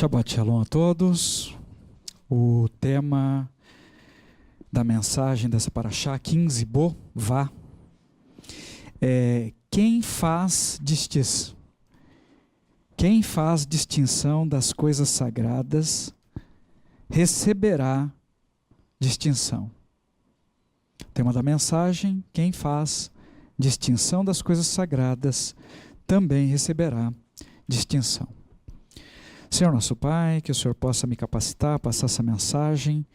Shabbat Shalom a todos. O tema da mensagem dessa paraxá, 15 Bo, Vá, é quem faz distinção das coisas sagradas receberá distinção. Tema da mensagem, quem faz distinção das coisas sagradas também receberá distinção. Senhor nosso Pai, que o Senhor possa me capacitar a passar essa mensagem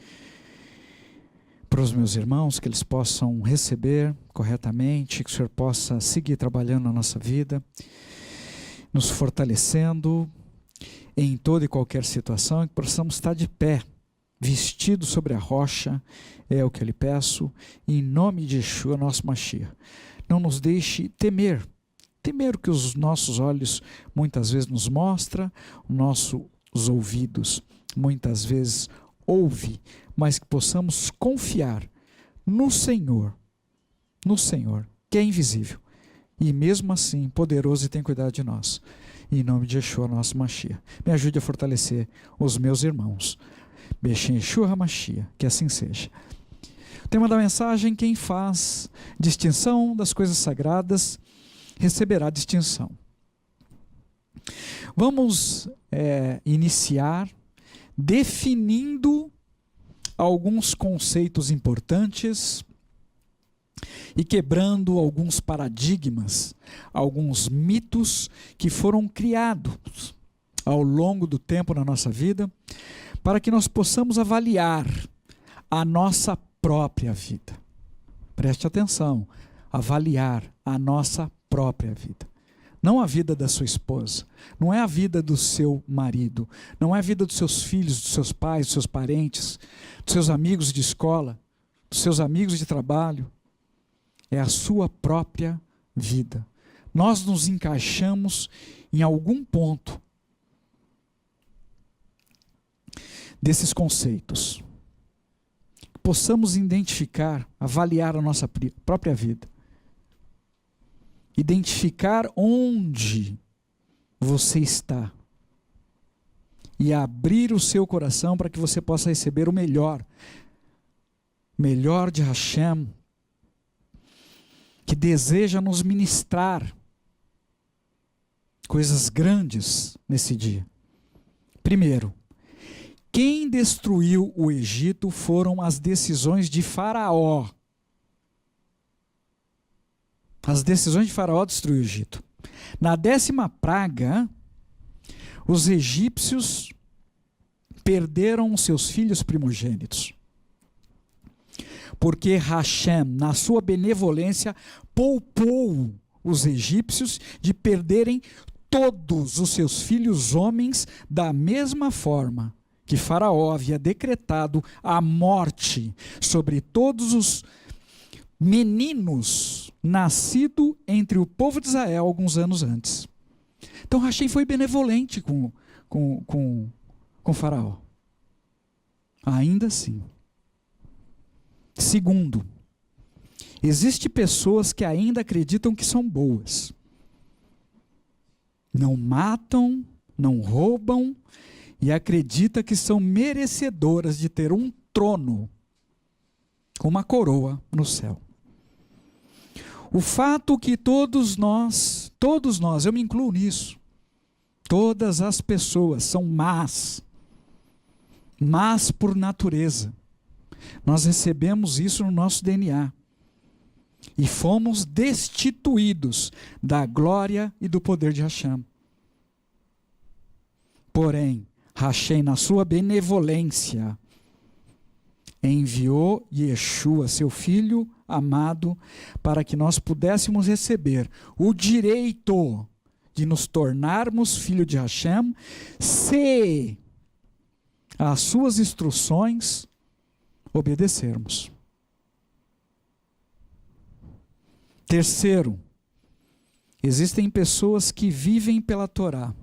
para os meus irmãos, que eles possam receber corretamente, que o Senhor possa seguir trabalhando na nossa vida, nos fortalecendo em toda e qualquer situação, e que possamos estar de pé, vestidos sobre a rocha, é o que eu lhe peço, em nome de Yeshua, nosso Mashiach. Não nos deixe temer o que os nossos olhos muitas vezes nos mostram, nossos ouvidos muitas vezes ouvem, mas que possamos confiar no Senhor, que é invisível, e mesmo assim poderoso e tem cuidado de nós. Em nome de Yeshua, nosso Mashiach. Me ajude a fortalecer os meus irmãos. Beshem Yeshua HaMashiach, que assim seja. O tema da mensagem, quem faz distinção das coisas sagradas receberá distinção. Vamos iniciar definindo alguns conceitos importantes e quebrando alguns paradigmas, alguns mitos que foram criados ao longo do tempo na nossa vida, para que nós possamos avaliar a nossa própria vida. Preste atenção, avaliar a nossa própria vida. Não a vida da sua esposa, não é a vida do seu marido, não é a vida dos seus filhos, dos seus pais, dos seus parentes, dos seus amigos de escola, dos seus amigos de trabalho. É a sua própria vida. Nós nos encaixamos em algum ponto desses conceitos. Possamos identificar, avaliar a nossa própria vida. Identificar onde você está e abrir o seu coração para que você possa receber o melhor de Hashem, que deseja nos ministrar coisas grandes nesse dia. Primeiro, quem destruiu o Egito foram as decisões de Faraó. As decisões de Faraó destruíram o Egito. Na 10ª praga, os egípcios perderam seus filhos primogênitos. Porque Hashem, na sua benevolência, poupou os egípcios de perderem todos os seus filhos homens da mesma forma que Faraó havia decretado a morte sobre todos os meninos nascidos entre o povo de Israel alguns anos antes. Então Hashem foi benevolente com Faraó. Ainda assim. Segundo, existem pessoas que ainda acreditam que são boas. Não matam, não roubam e acreditam que são merecedoras de ter um trono com uma coroa no céu. O fato que todos nós, eu me incluo nisso, todas as pessoas são más por natureza. Nós recebemos isso no nosso DNA e fomos destituídos da glória e do poder de Hashem. Porém, Hashem, na sua benevolência, enviou Yeshua, seu Filho amado, para que nós pudéssemos receber o direito de nos tornarmos filho de Hashem, se às suas instruções obedecermos. Terceiro, existem pessoas que vivem pela Torá.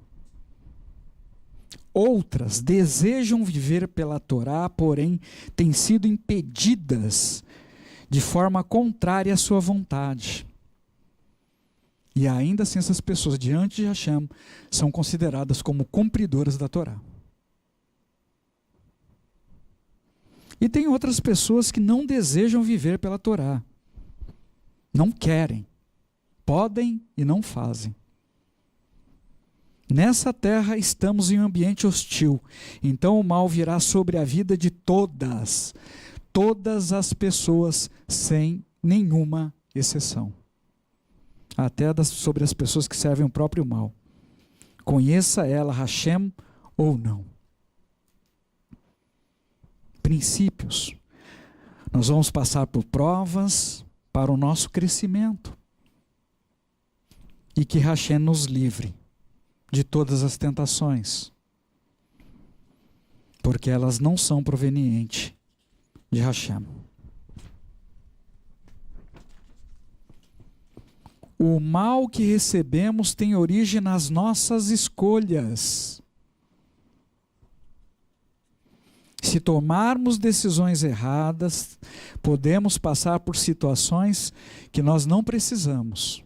Outras desejam viver pela Torá, porém têm sido impedidas de forma contrária à sua vontade. E ainda assim essas pessoas diante de Hashem são consideradas como cumpridoras da Torá. E tem outras pessoas que não desejam viver pela Torá. Não querem. Podem e não fazem. Nessa terra estamos em um ambiente hostil. Então o mal virá sobre a vida de todas as pessoas, sem nenhuma exceção. Até sobre as pessoas que servem o próprio mal. Conheça ela, Hashem, ou não. Princípios. Nós vamos passar por provas para o nosso crescimento. E que Hashem nos livre de todas as tentações. Porque elas não são provenientes de Hashem. O mal que recebemos tem origem nas nossas escolhas. Se tomarmos decisões erradas, podemos passar por situações que nós não precisamos.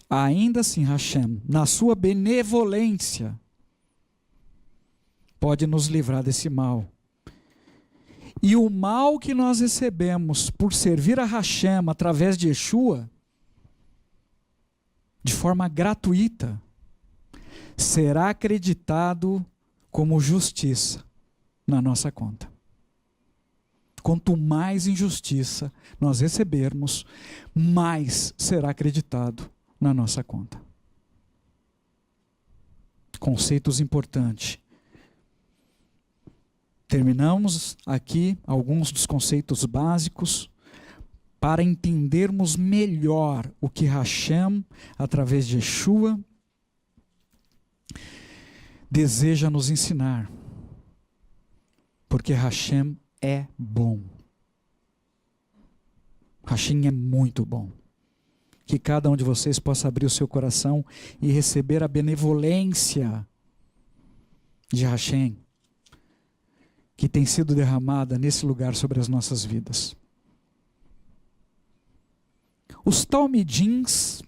Ainda assim, Hashem, na sua benevolência, pode nos livrar desse mal. E o mal que nós recebemos por servir a Hashem através de Yeshua, de forma gratuita, será acreditado como justiça na nossa conta. Quanto mais injustiça nós recebermos, mais será acreditado na nossa conta. Conceitos importantes. Terminamos aqui alguns dos conceitos básicos para entendermos melhor o que Hashem, através de Yeshua, deseja nos ensinar. Porque Hashem é bom. Hashem é muito bom. Que cada um de vocês possa abrir o seu coração e receber a benevolência de Hashem, que tem sido derramada nesse lugar sobre as nossas vidas. Os talmidins,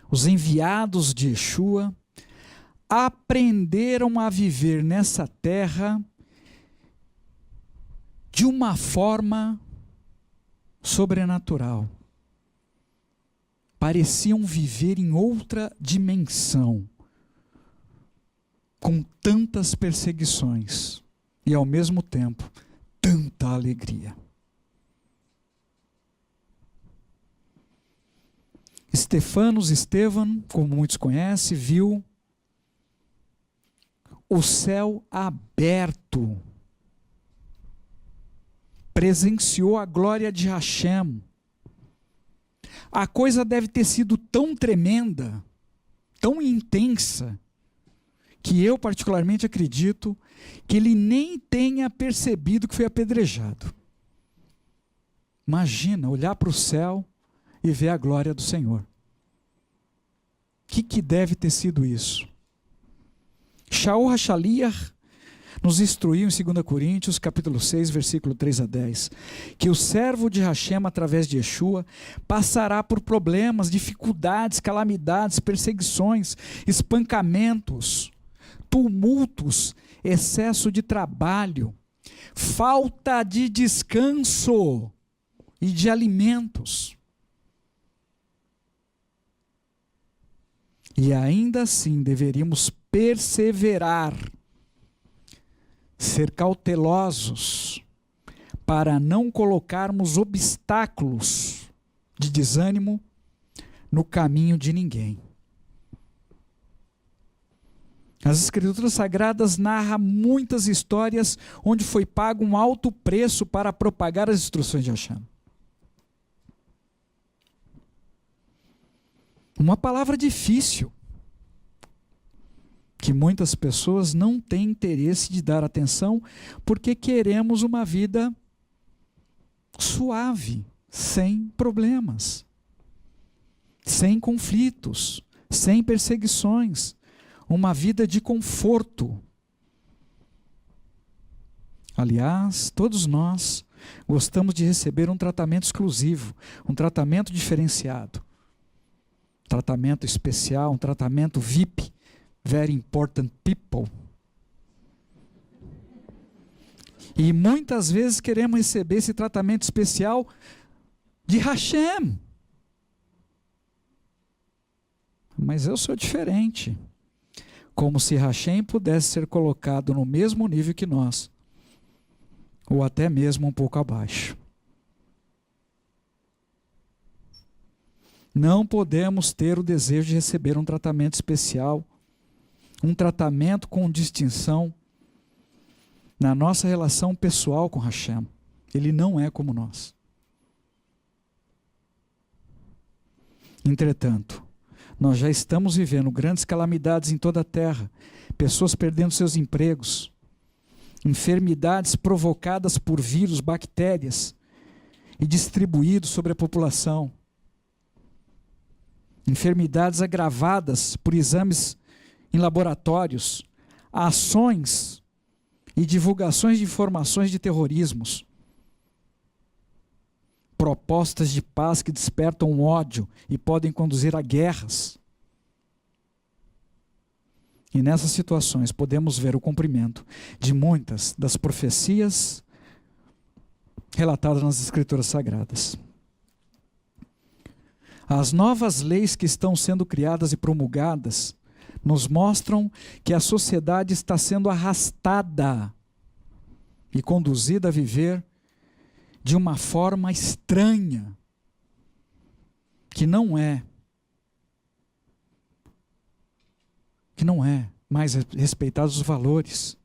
os enviados de Yeshua, aprenderam a viver nessa terra de uma forma sobrenatural. Pareciam viver em outra dimensão, com tantas perseguições e, ao mesmo tempo, tanta alegria. Estevão, como muitos conhecem, viu o céu aberto, presenciou a glória de Hashem. A coisa deve ter sido tão tremenda, tão intensa, que eu particularmente acredito que ele nem tenha percebido que foi apedrejado. Imagina olhar para o céu e ver a glória do Senhor. O que deve ter sido isso? Shaul HaShaliach nos instruiu em 2 Coríntios, capítulo 6, versículo 3 a 10, que o servo de Hashem, através de Yeshua, passará por problemas, dificuldades, calamidades, perseguições, espancamentos, tumultos, excesso de trabalho, falta de descanso e de alimentos. E ainda assim deveríamos perseverar, ser cautelosos, para não colocarmos obstáculos de desânimo no caminho de ninguém. As Escrituras Sagradas narram muitas histórias onde foi pago um alto preço para propagar as instruções de Hashem. Uma palavra difícil, que muitas pessoas não têm interesse de dar atenção, porque queremos uma vida suave, sem problemas, sem conflitos, sem perseguições, uma vida de conforto. Aliás, todos nós gostamos de receber um tratamento exclusivo, um tratamento diferenciado, tratamento especial, um tratamento VIP, Very Important People. E muitas vezes queremos receber esse tratamento especial de Hashem. Mas eu sou diferente. Como se Hashem pudesse ser colocado no mesmo nível que nós, ou até mesmo um pouco abaixo. Não podemos ter o desejo de receber um tratamento especial, um tratamento com distinção na nossa relação pessoal com Hashem. Ele não é como nós. Entretanto, nós já estamos vivendo grandes calamidades em toda a terra, pessoas perdendo seus empregos, enfermidades provocadas por vírus, bactérias e distribuídos sobre a população, enfermidades agravadas por exames em laboratórios, ações e divulgações de informações de terrorismos, propostas de paz que despertam ódio e podem conduzir a guerras. E nessas situações podemos ver o cumprimento de muitas das profecias relatadas nas Escrituras Sagradas. As novas leis que estão sendo criadas e promulgadas nos mostram que a sociedade está sendo arrastada e conduzida a viver de uma forma estranha, que não é mais respeitados os valores,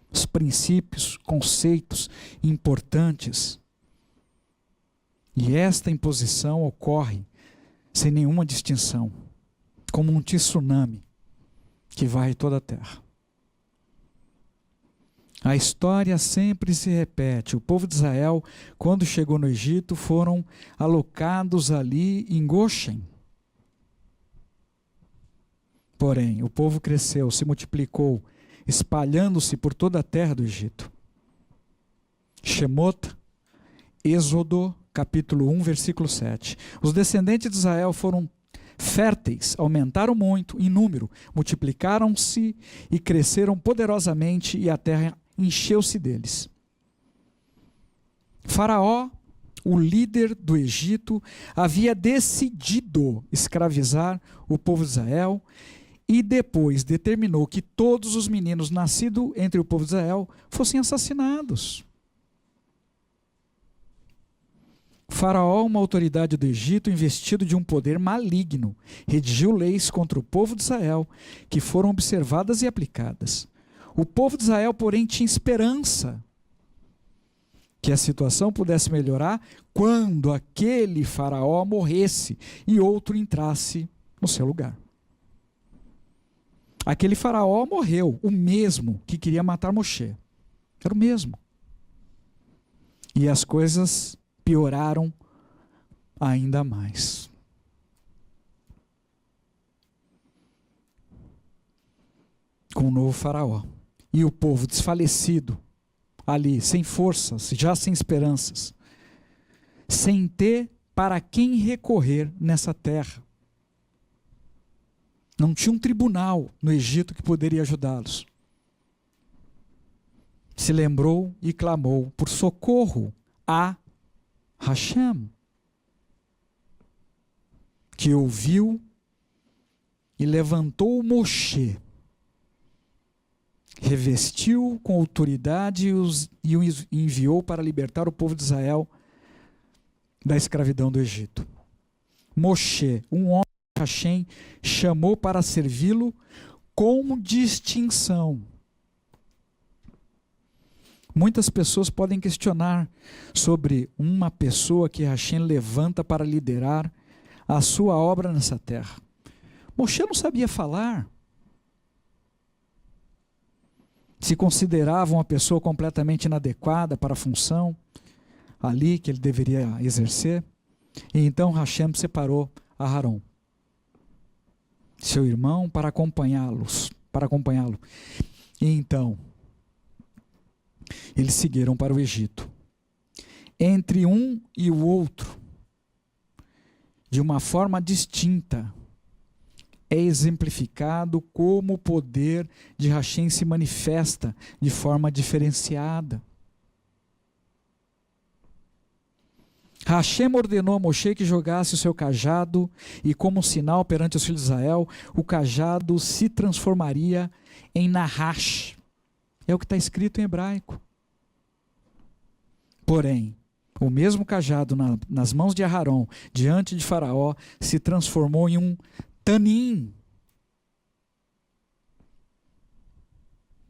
os princípios, conceitos importantes. E esta imposição ocorre sem nenhuma distinção, como um tsunami que varre toda a terra. A história sempre se repete. O povo de Israel, quando chegou no Egito, foram alocados ali em Goshen. Porém, o povo cresceu, se multiplicou, espalhando-se por toda a terra do Egito. Shemot, Êxodo, capítulo 1, versículo 7. Os descendentes de Israel foram férteis, aumentaram muito em número, multiplicaram-se e cresceram poderosamente, e a terra encheu-se deles. Faraó, o líder do Egito, havia decidido escravizar o povo de Israel e depois determinou que todos os meninos nascidos entre o povo de Israel fossem assassinados. Faraó, uma autoridade do Egito, investido de um poder maligno, redigiu leis contra o povo de Israel, que foram observadas e aplicadas. O povo de Israel, porém, tinha esperança que a situação pudesse melhorar quando aquele faraó morresse e outro entrasse no seu lugar. Aquele faraó morreu, o mesmo que queria matar Moshe. Era o mesmo. E as coisas pioraram ainda mais. Com o novo faraó. E o povo desfalecido, ali, sem forças, já sem esperanças, sem ter para quem recorrer nessa terra. Não tinha um tribunal no Egito que poderia ajudá-los. Se lembrou e clamou por socorro a Hashem, que ouviu e levantou Moshe, revestiu com autoridade e o enviou para libertar o povo de Israel da escravidão do Egito. Moshe, um homem que Hashem chamou para servi-lo com distinção. Muitas pessoas podem questionar sobre uma pessoa que Hashem levanta para liderar a sua obra nessa terra. Moshe não sabia falar. Se considerava uma pessoa completamente inadequada para a função ali que ele deveria exercer. E então Hashem separou Aharon, seu irmão, para acompanhá-lo. E então eles seguiram para o Egito. Entre um e o outro, de uma forma distinta, é exemplificado como o poder de Hashem se manifesta de forma diferenciada. Hashem ordenou a Moshe que jogasse o seu cajado, e como um sinal perante os filhos de Israel, o cajado se transformaria em Nahash. É o que está escrito em hebraico. Porém, o mesmo cajado nas mãos de Aharon, diante de Faraó, se transformou em um tanim.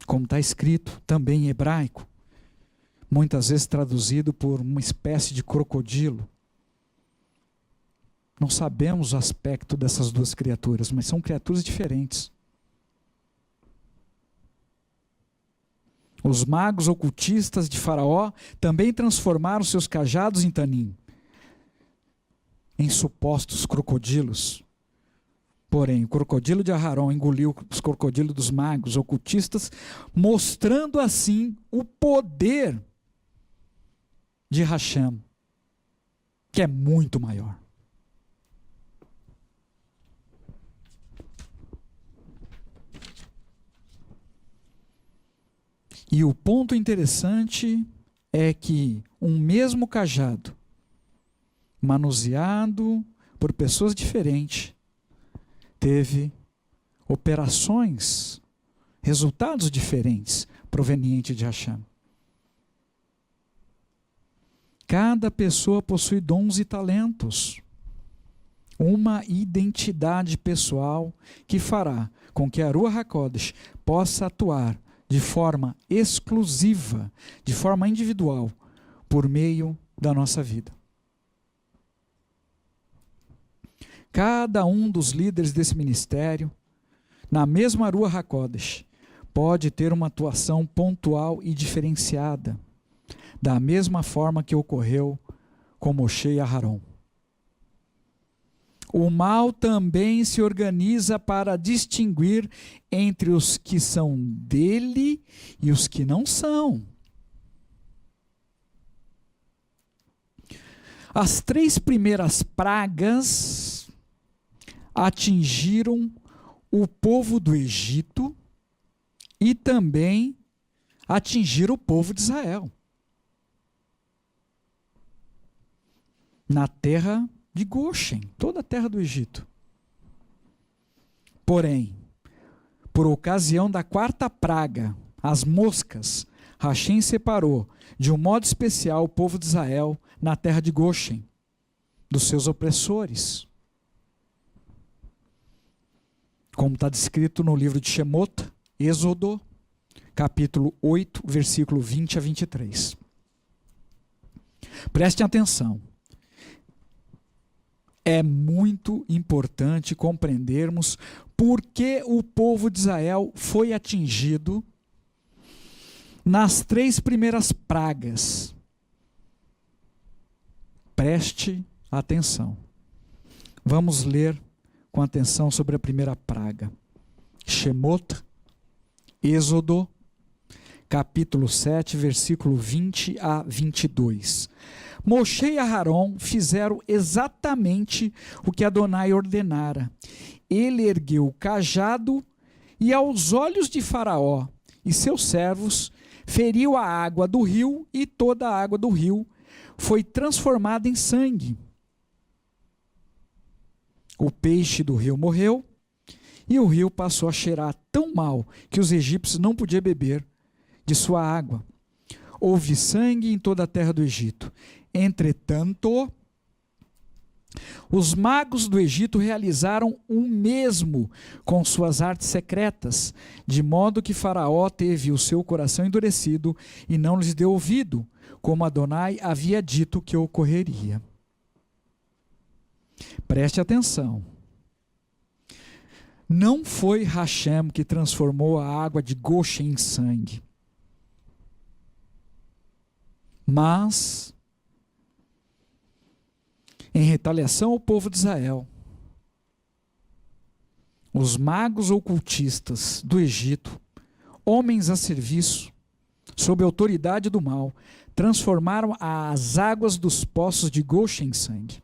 Como está escrito também em hebraico, muitas vezes traduzido por uma espécie de crocodilo. Não sabemos o aspecto dessas duas criaturas, mas são criaturas diferentes. Os magos ocultistas de Faraó também transformaram seus cajados em tanim, em supostos crocodilos. Porém, o crocodilo de Aharon engoliu os crocodilos dos magos ocultistas, mostrando assim o poder de Hashem, que é muito maior. E o ponto interessante é que um mesmo cajado, manuseado por pessoas diferentes, teve operações, resultados diferentes provenientes de Hashem. Cada pessoa possui dons e talentos, uma identidade pessoal que fará com que a Ruach HaKodesh possa atuar de forma exclusiva, de forma individual, por meio da nossa vida. Cada um dos líderes desse ministério, na mesma Ruach HaKodesh, pode ter uma atuação pontual e diferenciada, da mesma forma que ocorreu com Moshe e Aharon. O mal também se organiza para distinguir entre os que são dele e os que não são. As 3 primeiras pragas atingiram o povo do Egito e também atingiram o povo de Israel. Na terra de Goshen, toda a terra do Egito. Porém, por ocasião da 4ª praga, as moscas, Hashem separou de um modo especial o povo de Israel na terra de Goshen, dos seus opressores. Como está descrito no livro de Shemot, Êxodo, capítulo 8, versículo 20 a 23. Prestem atenção. É muito importante compreendermos por que o povo de Israel foi atingido nas 3 primeiras pragas. Preste atenção. Vamos ler com atenção sobre a primeira praga. Shemot, Êxodo, capítulo 7, versículo 20 a 22. Moshe e Aharon fizeram exatamente o que Adonai ordenara. Ele ergueu o cajado e, aos olhos de Faraó e seus servos, feriu a água do rio, e toda a água do rio foi transformada em sangue. O peixe do rio morreu, e o rio passou a cheirar tão mal que os egípcios não podiam beber de sua água. Houve sangue em toda a terra do Egito. Entretanto, os magos do Egito realizaram o mesmo com suas artes secretas, de modo que Faraó teve o seu coração endurecido e não lhes deu ouvido, como Adonai havia dito que ocorreria. Preste atenção. Não foi Hashem que transformou a água de Goshen em sangue, mas, em retaliação ao povo de Israel, os magos ocultistas do Egito, homens a serviço, sob a autoridade do mal, transformaram as águas dos poços de Goshen em sangue.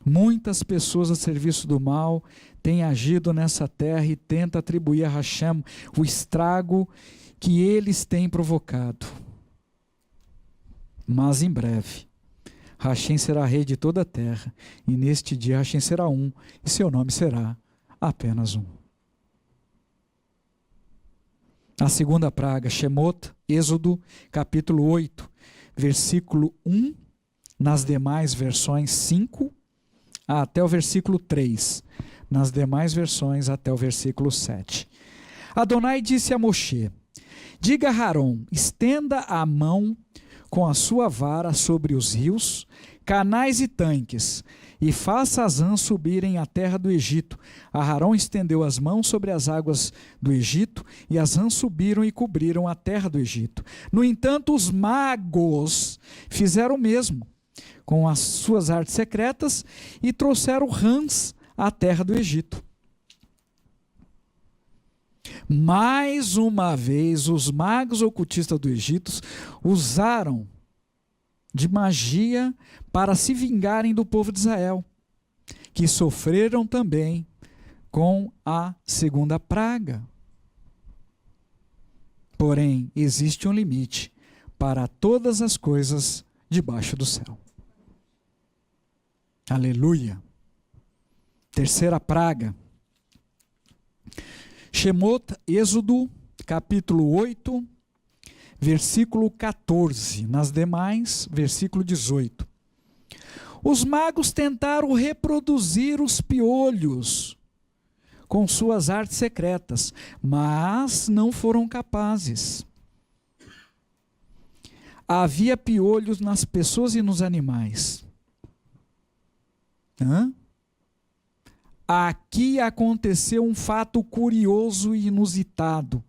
Muitas pessoas a serviço do mal têm agido nessa terra e tentam atribuir a Hashem o estrago que eles têm provocado. Mas em breve, Rachem será rei de toda a terra, e neste dia Rachem será um, e seu nome será apenas um. A segunda praga, Shemot, Êxodo, capítulo 8, versículo 1, nas demais versões 5, até o versículo 3, nas demais versões até o versículo 7. Adonai disse a Moshe: diga a Aarão, estenda a mão com a sua vara sobre os rios, canais e tanques, e faça as rãs subirem à terra do Egito. Aarão estendeu as mãos sobre as águas do Egito, e as rãs subiram e cobriram a terra do Egito. No entanto, os magos fizeram o mesmo, com as suas artes secretas, e trouxeram rãs à terra do Egito. Mais uma vez, os magos ocultistas do Egito usaram de magia para se vingarem do povo de Israel, que sofreram também com a segunda praga. Porém, existe um limite para todas as coisas debaixo do céu. Aleluia. Terceira praga. Shemot, Êxodo, capítulo 8, versículo 14. Nas demais, versículo 18. Os magos tentaram reproduzir os piolhos com suas artes secretas, mas não foram capazes. Havia piolhos nas pessoas e nos animais. Aqui aconteceu um fato curioso e inusitado.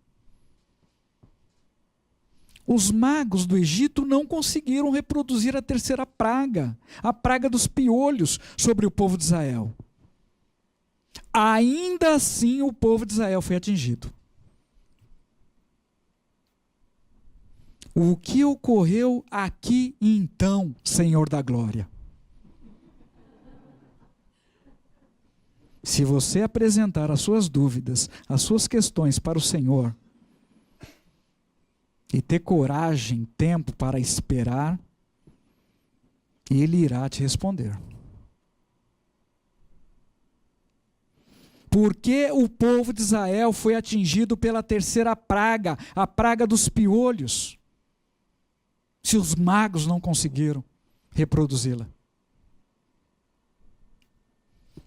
Os magos do Egito não conseguiram reproduzir a terceira praga, a praga dos piolhos, sobre o povo de Israel. Ainda assim, o povo de Israel foi atingido. O que ocorreu aqui então, Senhor da Glória? Se você apresentar as suas dúvidas, as suas questões para o Senhor, e ter coragem, tempo para esperar, Ele irá te responder. Por que o povo de Israel foi atingido pela terceira praga, a praga dos piolhos, se os magos não conseguiram reproduzi-la?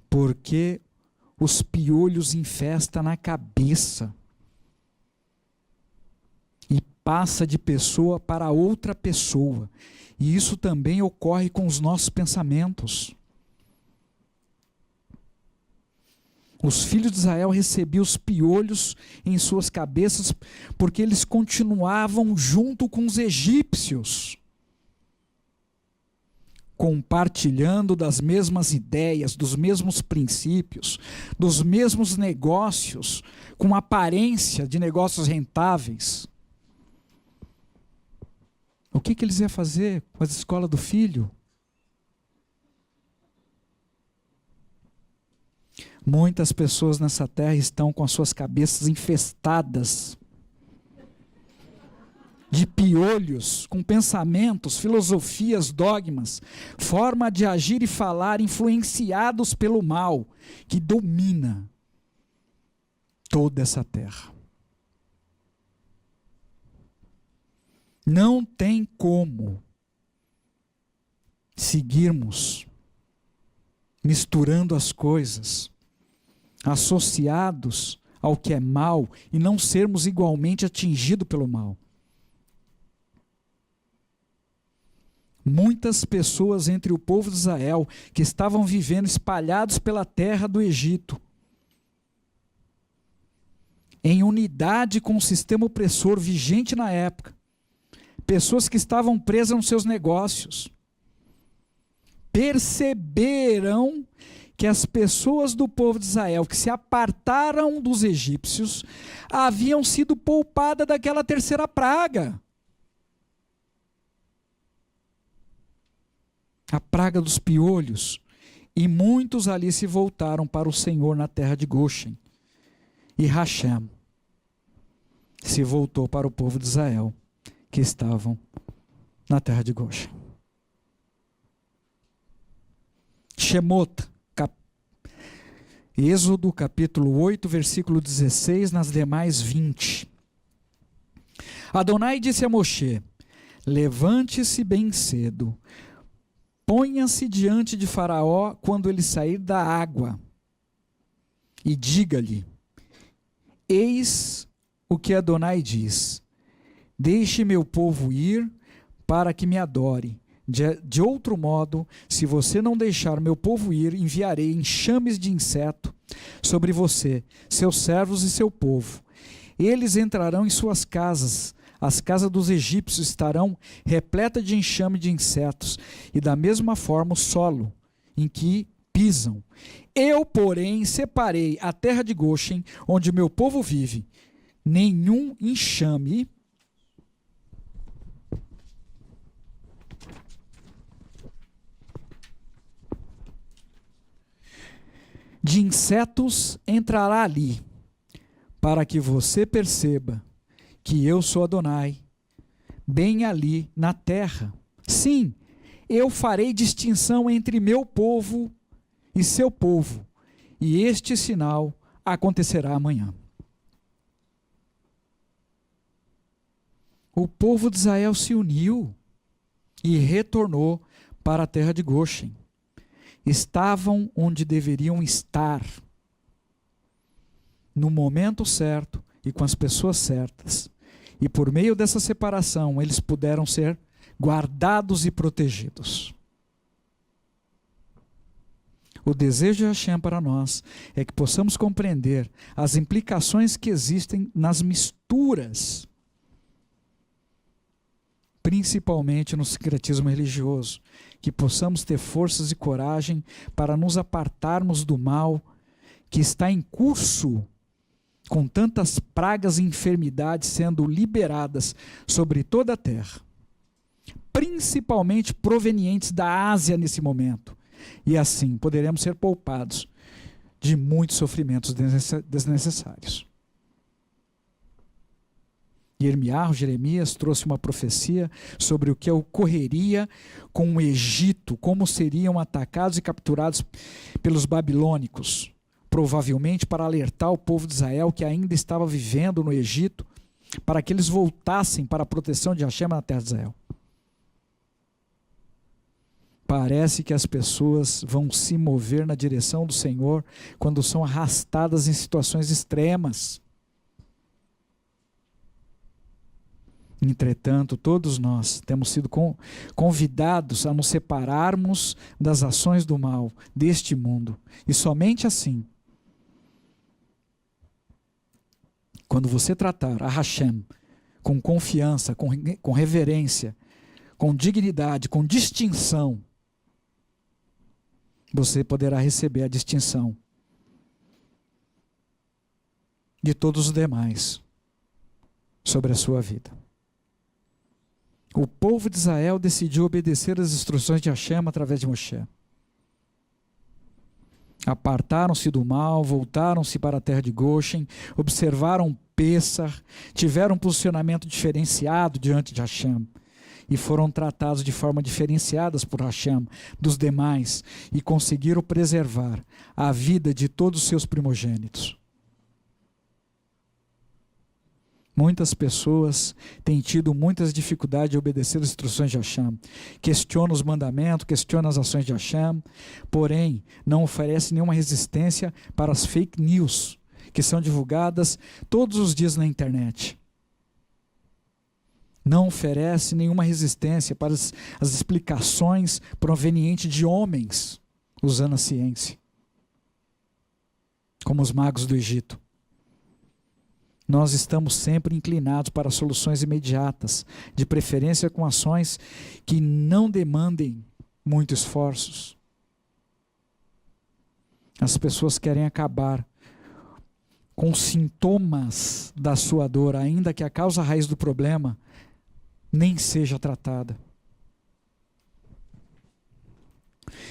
Porque os piolhos infestam na cabeça e passa de pessoa para outra pessoa. E isso também ocorre com os nossos pensamentos. Os filhos de Israel recebiam os piolhos em suas cabeças porque eles continuavam junto com os egípcios, compartilhando das mesmas ideias, dos mesmos princípios, dos mesmos negócios, com aparência de negócios rentáveis. O que eles iam fazer com a escola do filho? Muitas pessoas nessa terra estão com as suas cabeças infestadas de piolhos, com pensamentos, filosofias, dogmas, forma de agir e falar influenciados pelo mal que domina toda essa terra. Não tem como seguirmos misturando as coisas, associados ao que é mal e não sermos igualmente atingidos pelo mal. Muitas pessoas entre o povo de Israel que estavam vivendo espalhados pela terra do Egito, em unidade com o sistema opressor vigente na época, pessoas que estavam presas nos seus negócios, perceberam que as pessoas do povo de Israel que se apartaram dos egípcios haviam sido poupadas daquela terceira praga. A praga dos piolhos, e muitos ali se voltaram para o Senhor na terra de Goshen, e na terra de Goshen. Shemot, Êxodo capítulo 8, versículo 16, nas demais 20. Adonai disse a Moshe: levante-se bem cedo, ponha-se diante de Faraó quando ele sair da água, e diga-lhe: eis o que Adonai diz, deixe meu povo ir para que me adore. De outro modo, se você não deixar meu povo ir, enviarei enxames de inseto sobre você, seus servos e seu povo. Eles entrarão em suas casas, as casas dos egípcios estarão repletas de enxame de insetos, e da mesma forma o solo em que pisam. Eu, porém, separei a terra de Goshen, onde meu povo vive. Nenhum enxame de insetos entrará ali, para que você perceba que eu sou Adonai, bem ali na terra. Sim, eu farei distinção entre meu povo e seu povo, e este sinal acontecerá amanhã. O povo de Israel se uniu e retornou para a terra de Goshen. Estavam onde deveriam estar, no momento certo e com as pessoas certas. E por meio dessa separação, eles puderam ser guardados e protegidos. O desejo de Hashem para nós é que possamos compreender as implicações que existem nas misturas, principalmente no sincretismo religioso, que possamos ter forças e coragem para nos apartarmos do mal que está em curso, com tantas pragas e enfermidades sendo liberadas sobre toda a terra, principalmente provenientes da Ásia nesse momento, e assim poderemos ser poupados de muitos sofrimentos desnecessários. Jeremias trouxe uma profecia sobre o que ocorreria com o Egito, como seriam atacados e capturados pelos babilônicos, provavelmente para alertar o povo de Israel que ainda estava vivendo no Egito, para que eles voltassem para a proteção de Hashem na terra de Israel. Parece que as pessoas vão se mover na direção do Senhor quando são arrastadas em situações extremas. Entretanto, todos nós temos sido convidados a nos separarmos das ações do mal deste mundo. E somente assim, quando você tratar a Hashem com confiança, com reverência, com dignidade, com distinção, você poderá receber a distinção de todos os demais sobre a sua vida. O povo de Israel decidiu obedecer às instruções de Hashem através de Moshe. Apartaram-se do mal, voltaram-se para a terra de Goshen, observaram Pessah, tiveram um posicionamento diferenciado diante de Hashem e foram tratados de forma diferenciada por Hashem dos demais e conseguiram preservar a vida de todos os seus primogênitos. Muitas pessoas têm tido muitas dificuldades de obedecer as instruções de Hashem. Questionam os mandamentos, questionam as ações de Hashem, porém não oferecem nenhuma resistência para as fake news que são divulgadas todos os dias na internet. Não oferece nenhuma resistência para as explicações provenientes de homens usando a ciência, como os magos do Egito. Nós estamos sempre inclinados para soluções imediatas, de preferência com ações que não demandem muitos esforços. As pessoas querem acabar com os sintomas da sua dor, ainda que a causa raiz do problema nem seja tratada.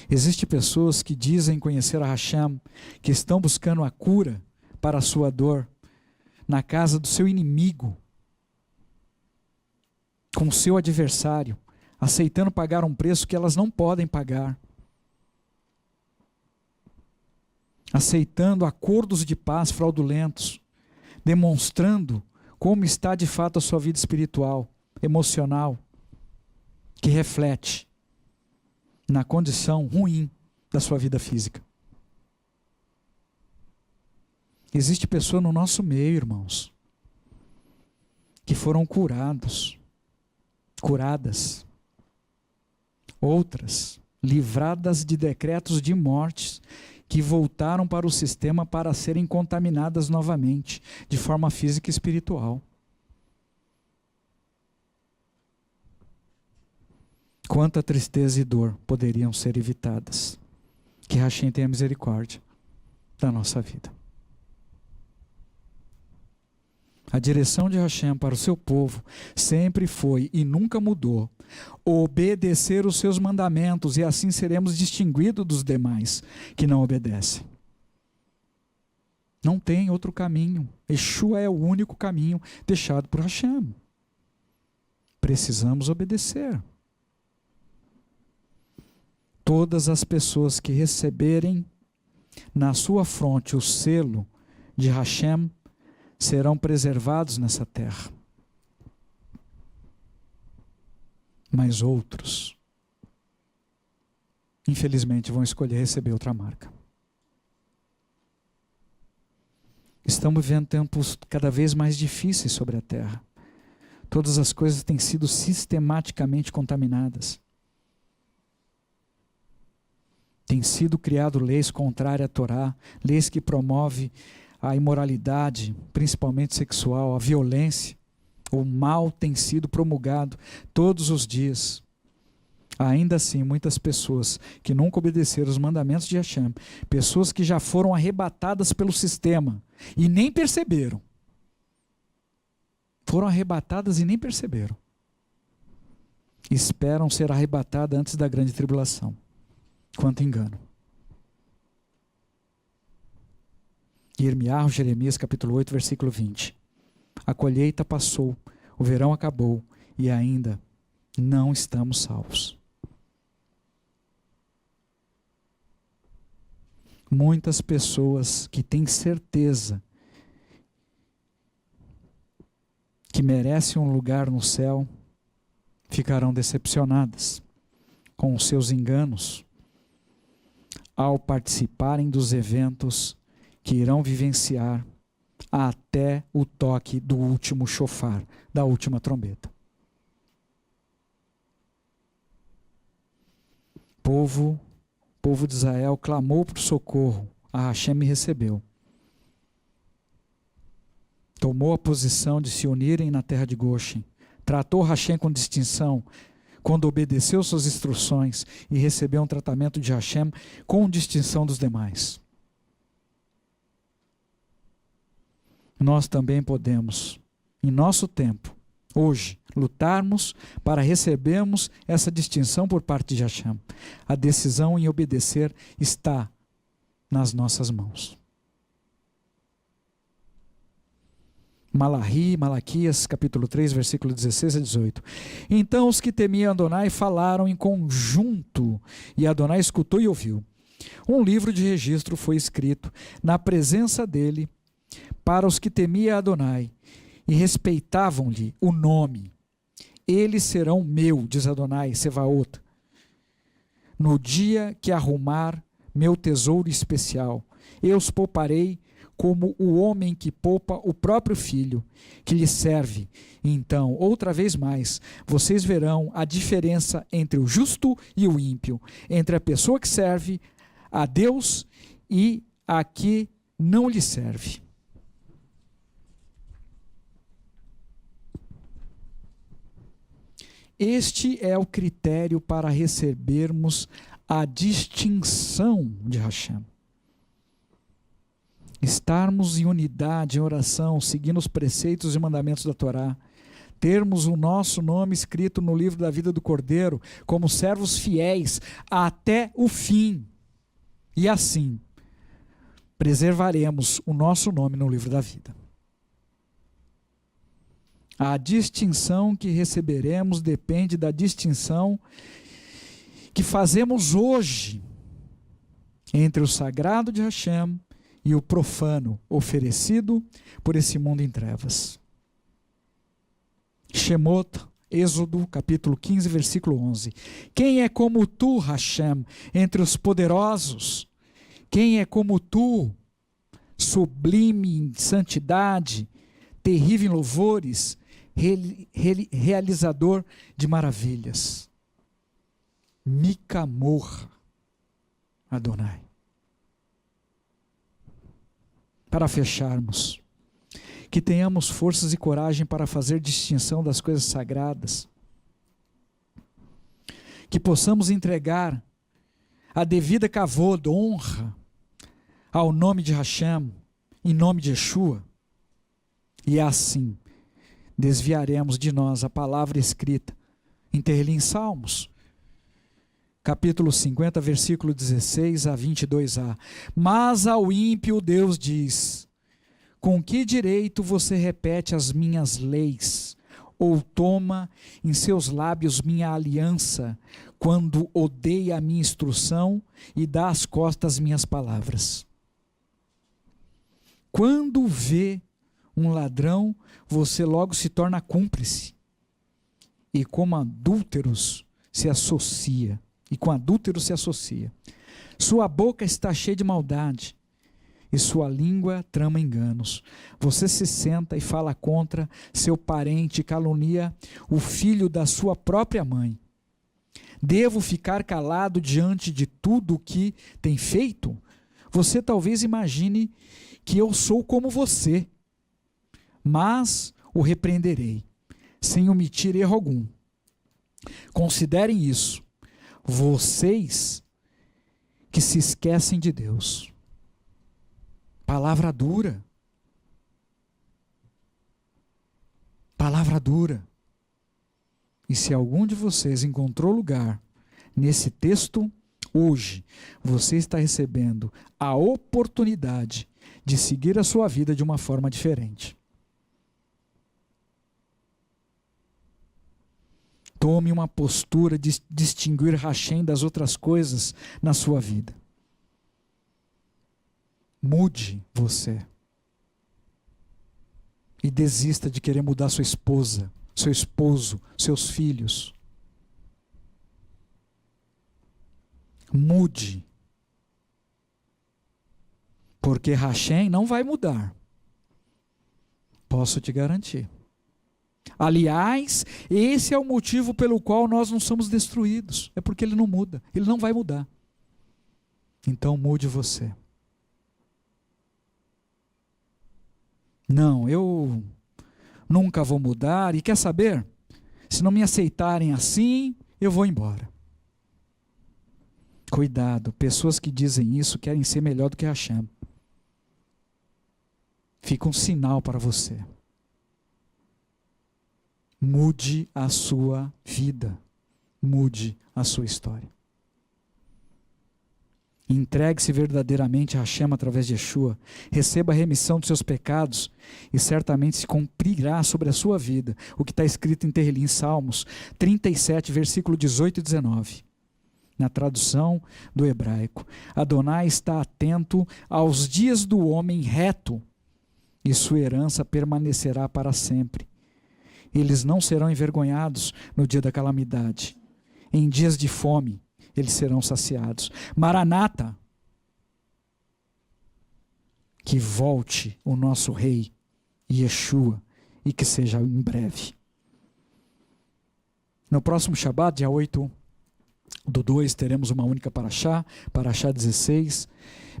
Existem pessoas que dizem conhecer a Hashem, que estão buscando a cura para a sua dor na casa do seu inimigo, com o seu adversário, aceitando pagar um preço que elas não podem pagar, aceitando acordos de paz fraudulentos, demonstrando como está de fato a sua vida espiritual, emocional, que reflete na condição ruim da sua vida física. Existe pessoa no nosso meio, irmãos, que foram curadas, outras livradas de decretos de morte, que voltaram para o sistema para serem contaminadas novamente, de forma física e espiritual. Quanta tristeza e dor poderiam ser evitadas. Que Hashem tenha misericórdia da nossa vida. A direção de Hashem para o seu povo sempre foi e nunca mudou: obedecer os seus mandamentos, e assim seremos distinguidos dos demais que não obedecem. Não tem outro caminho. Yeshua é o único caminho deixado por Hashem. Precisamos obedecer. Todas as pessoas que receberem na sua fronte o selo de Hashem serão preservados nessa terra. Mas outros, infelizmente, vão escolher receber outra marca. Estamos vivendo tempos cada vez mais difíceis sobre a terra. Todas as coisas têm sido sistematicamente contaminadas. Tem sido criado leis contrárias à Torá, leis que promovem a imoralidade, principalmente sexual, a violência. O mal tem sido promulgado todos os dias. Ainda assim, muitas pessoas que nunca obedeceram os mandamentos de Hashem, pessoas que já foram arrebatadas pelo sistema e nem perceberam. Foram arrebatadas e nem perceberam. Esperam ser arrebatadas antes da grande tribulação. Quanto engano. Irmiarro, Jeremias, capítulo 8, versículo 20. A colheita passou, o verão acabou e ainda não estamos salvos. Muitas pessoas que têm certeza que merecem um lugar no céu ficarão decepcionadas com os seus enganos ao participarem dos eventos que irão vivenciar até o toque do último shofar, da última trombeta. Povo de Israel clamou por socorro, a Hashem recebeu. Tomou a posição de se unirem na terra de Goshen, tratou Hashem com distinção, quando obedeceu suas instruções e recebeu um tratamento de Hashem com distinção dos demais. Nós também podemos, em nosso tempo, hoje, lutarmos para recebermos essa distinção por parte de Hashem. A decisão em obedecer está nas nossas mãos. Malaquias, capítulo 3, versículo 16 a 18. Então os que temiam Adonai falaram em conjunto, e Adonai escutou e ouviu. Um livro de registro foi escrito na presença dele para os que temiam Adonai e respeitavam-lhe o nome. Eles serão meu, diz Adonai, Sevaot, no dia que arrumar meu tesouro especial. Eu os pouparei como o homem que poupa o próprio filho, que lhe serve. Então, outra vez mais, vocês verão a diferença entre o justo e o ímpio, entre a pessoa que serve a Deus e a que não lhe serve. Este é o critério para recebermos a distinção de Hashem. Estarmos em unidade, em oração, seguindo os preceitos e mandamentos da Torá, termos o nosso nome escrito no livro da vida do Cordeiro, como servos fiéis até o fim. E assim, preservaremos o nosso nome no livro da vida. A distinção que receberemos depende da distinção que fazemos hoje entre o sagrado de Hashem e o profano oferecido por esse mundo em trevas. Shemot, Êxodo, capítulo 15, versículo 11. Quem é como tu, Hashem, entre os poderosos? Quem é como tu, sublime em santidade, terrível em louvores, realizador de maravilhas? Mikamor Adonai. Para fecharmos, que tenhamos forças e coragem para fazer distinção das coisas sagradas, que possamos entregar a devida kavod, honra, ao nome de Hashem, em nome de Yeshua, e assim desviaremos de nós a palavra escrita em Tehillim Salmos, capítulo 50, versículo 16 a 22a. Mas ao ímpio Deus diz: com que direito você repete as minhas leis, ou toma em seus lábios minha aliança, quando odeia a minha instrução e dá as costas às minhas palavras? Quando vê um ladrão, você logo se torna cúmplice, e como adúlteros se associa. Sua boca está cheia de maldade, e sua língua trama enganos. Você se senta e fala contra seu parente, calunia o filho da sua própria mãe. Devo ficar calado diante de tudo o que tem feito? Você talvez imagine que eu sou como você, mas o repreenderei, sem omitir erro algum. Considerem isso, vocês que se esquecem de Deus. Palavra dura. Palavra dura. E se algum de vocês encontrou lugar nesse texto, hoje você está recebendo a oportunidade de seguir a sua vida de uma forma diferente. Tome uma postura de distinguir Hashem das outras coisas na sua vida. Mude você. E desista de querer mudar sua esposa, seu esposo, seus filhos. Mude. Porque Hashem não vai mudar. Posso te garantir. Aliás, esse é o motivo pelo qual nós não somos destruídos. É porque ele não muda. Ele não vai mudar. Então mude você. Não, eu nunca vou mudar. E quer saber? Se não me aceitarem assim, eu vou embora. Cuidado, pessoas que dizem isso querem ser melhor do que Hashem. Fica um sinal para você. Mude a sua vida. Mude a sua história. Entregue-se verdadeiramente a Hashem através de Yeshua. Receba a remissão dos seus pecados e certamente se cumprirá sobre a sua vida o que está escrito em Tehillim Salmos 37, versículo 18 e 19. Na tradução do hebraico. Adonai está atento aos dias do homem reto e sua herança permanecerá para sempre. Eles não serão envergonhados no dia da calamidade. Em dias de fome, eles serão saciados. Maranata, que volte o nosso rei, Yeshua, e que seja em breve. No próximo Shabat, dia 8/2, teremos uma única paraxá, paraxá 16,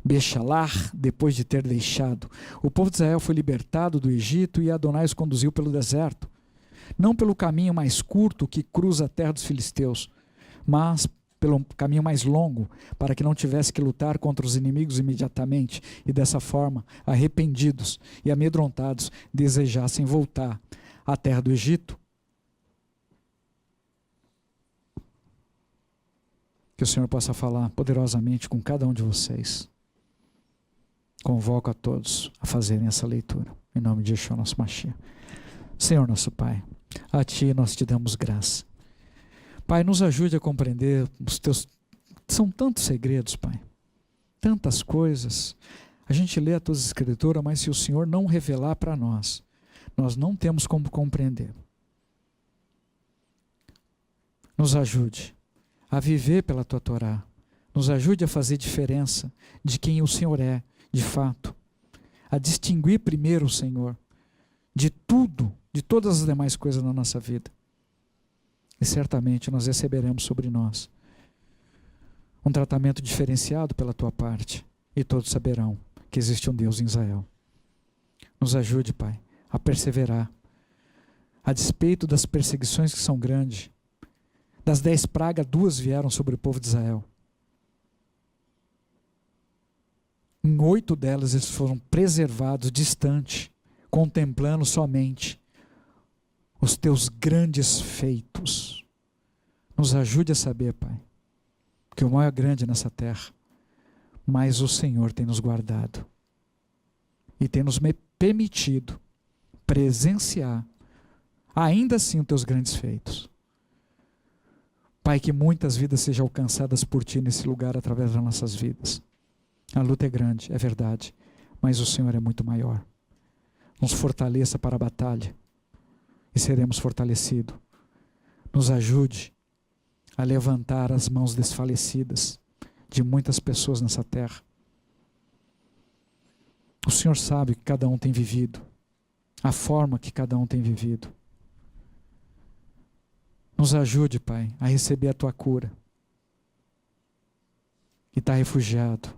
Bechalar, depois de ter deixado. O povo de Israel foi libertado do Egito e Adonai os conduziu pelo deserto. Não pelo caminho mais curto que cruza a terra dos filisteus, mas pelo caminho mais longo, para que não tivesse que lutar contra os inimigos imediatamente, e dessa forma, arrependidos e amedrontados, desejassem voltar à terra do Egito. Que o Senhor possa falar poderosamente com cada um de vocês. Convoco a todos a fazerem essa leitura. Em nome de Yeshua, nosso Mashiach. Senhor nosso Pai, a Ti nós te damos graça. Pai, nos ajude a compreender os Teus... São tantos segredos, Pai, tantas coisas. A gente lê a Tua Escritura, mas se o Senhor não revelar para nós, nós não temos como compreender. Nos ajude a viver pela Tua Torá. Nos ajude a fazer diferença de quem o Senhor é, de fato. A distinguir primeiro o Senhor de tudo, de todas as demais coisas na nossa vida. E certamente nós receberemos sobre nós um tratamento diferenciado pela Tua parte. E todos saberão que existe um Deus em Israel. Nos ajude, Pai, a perseverar. A despeito das perseguições que são grandes. Das 10 pragas, 2 vieram sobre o povo de Israel. Em 8 delas eles foram preservados, distante, contemplando somente os Teus grandes feitos. Nos ajude a saber, Pai, que o mal é grande nessa terra, mas o Senhor tem nos guardado e tem nos permitido presenciar, ainda assim, os Teus grandes feitos. Pai, que muitas vidas sejam alcançadas por Ti nesse lugar através das nossas vidas. A luta é grande, é verdade, mas o Senhor é muito maior. Nos fortaleça para a batalha e seremos fortalecidos. Nos ajude a levantar as mãos desfalecidas de muitas pessoas nessa terra. O Senhor sabe o que cada um tem vivido, a forma que cada um tem vivido. Nos ajude, Pai, a receber a Tua cura e estar refugiado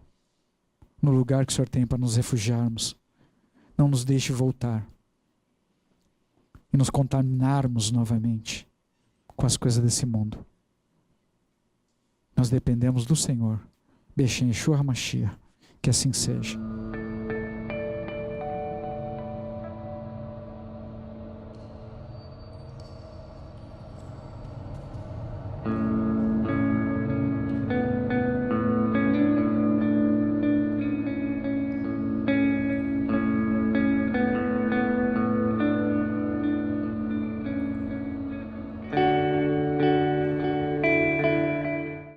no lugar que o Senhor tem para nos refugiarmos. Não nos deixe voltar e nos contaminarmos novamente com as coisas desse mundo. Nós dependemos do Senhor. Bechém Yeshua HaMashiach, que assim seja.